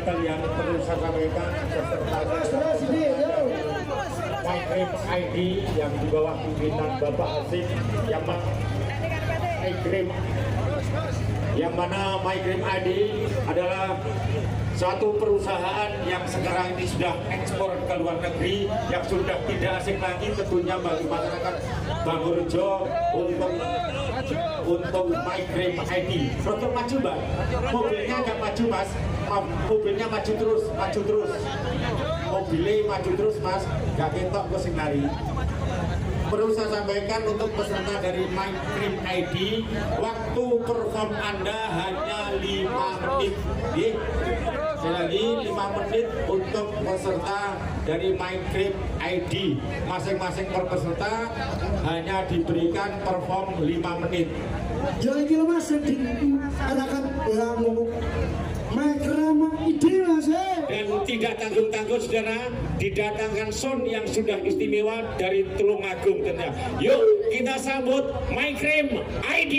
sekalian, perlu saya sampaikan peserta MyGrip ID yang di bawah pimpinan Bapak Asik yang mana MyGrip ID adalah suatu perusahaan yang sekarang ini sudah ekspor ke luar negeri, yang sudah tidak asing lagi tentunya bagi masyarakat Bangurjo untuk MyGrip ID. Produk maju, Mbak. Mobilnya agak maju, Mas. Mobilnya maju terus. Mobilnya maju terus, Mas. Gak ketok ke sinari. Perlu saya sampaikan untuk peserta dari MyGrip ID, waktu perform Anda hanya 5 menit. Sekali lagi 5 menit untuk peserta dari MyGrip ID. Masing-masing per peserta hanya diberikan perform 5 menit. Jadi kilo mas diarahkan ngomong MyGrip ID mas. Dan tidak tanggung-tanggung saudara, didatangkan sound yang sudah istimewa dari Tulungagung tentunya. Yuk kita sambut MyGrip ID.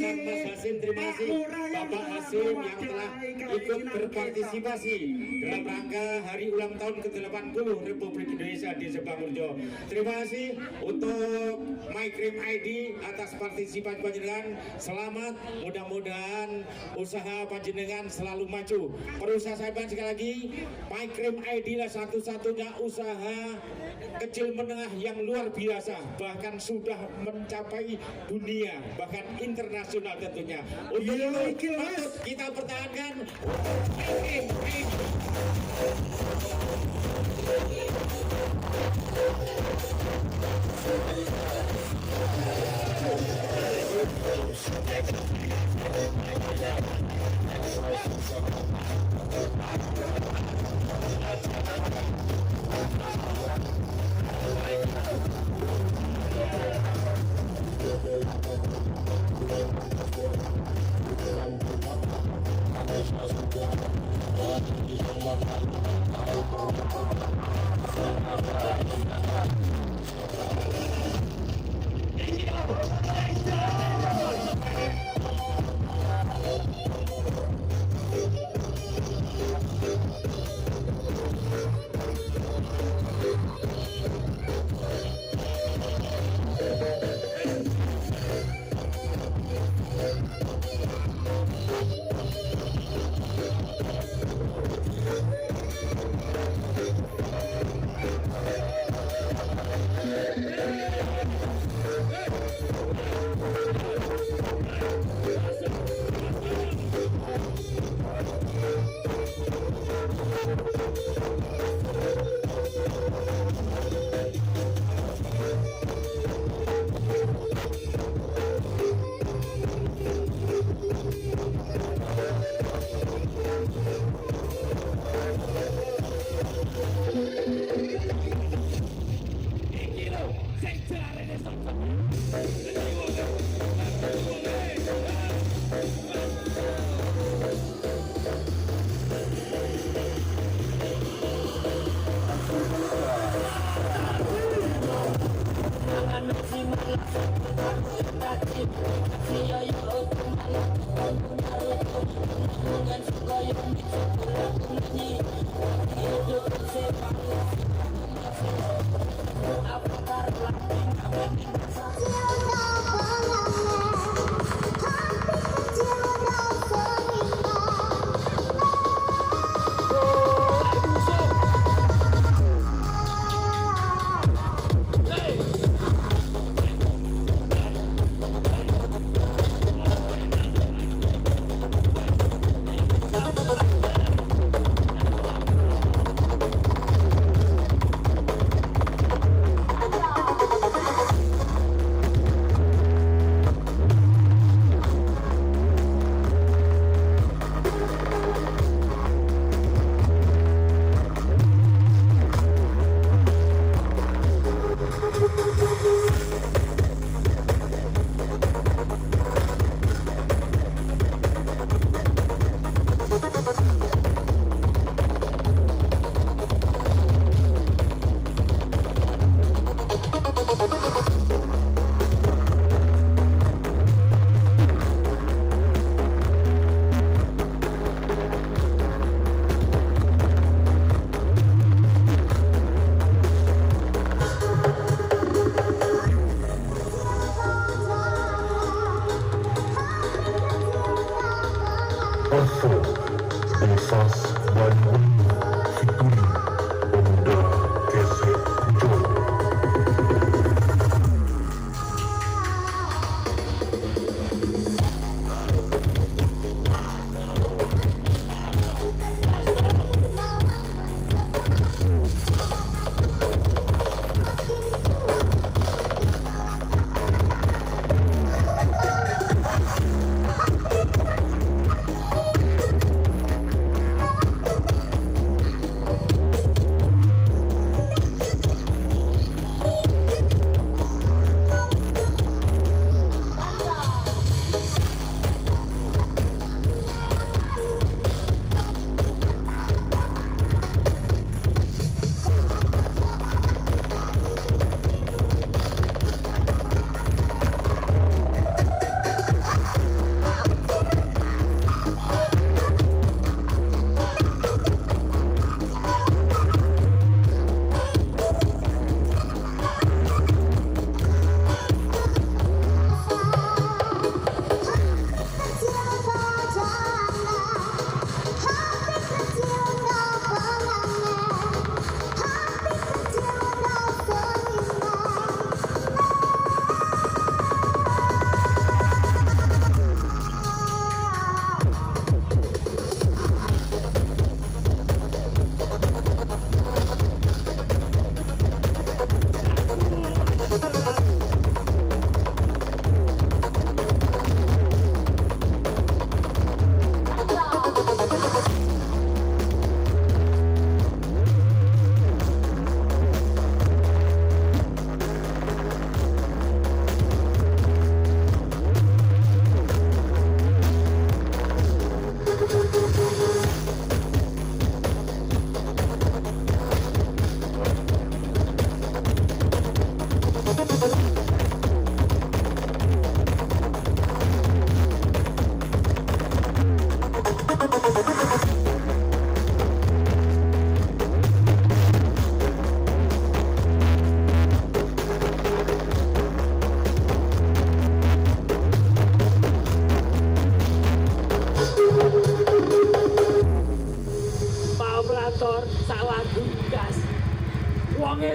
Mas Hasim, terima kasih Bapak Hasim yang telah ikut berpartisipasi dalam rangka hari ulang tahun ke-80 Republik Indonesia di Sebangurjo. Terima kasih untuk My Cream ID atas partisipasi panjenengan. Selamat, mudah-mudahan usaha panjenengan selalu maju. Perlu saya sampaikan sekali lagi, My Cream ID lah satu-satunya usaha kecil menengah yang luar biasa, bahkan sudah mencapai dunia, bahkan internasional tentunya. Untuk itu patut kita pertahankan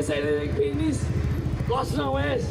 saya ning finish. Kosno wes.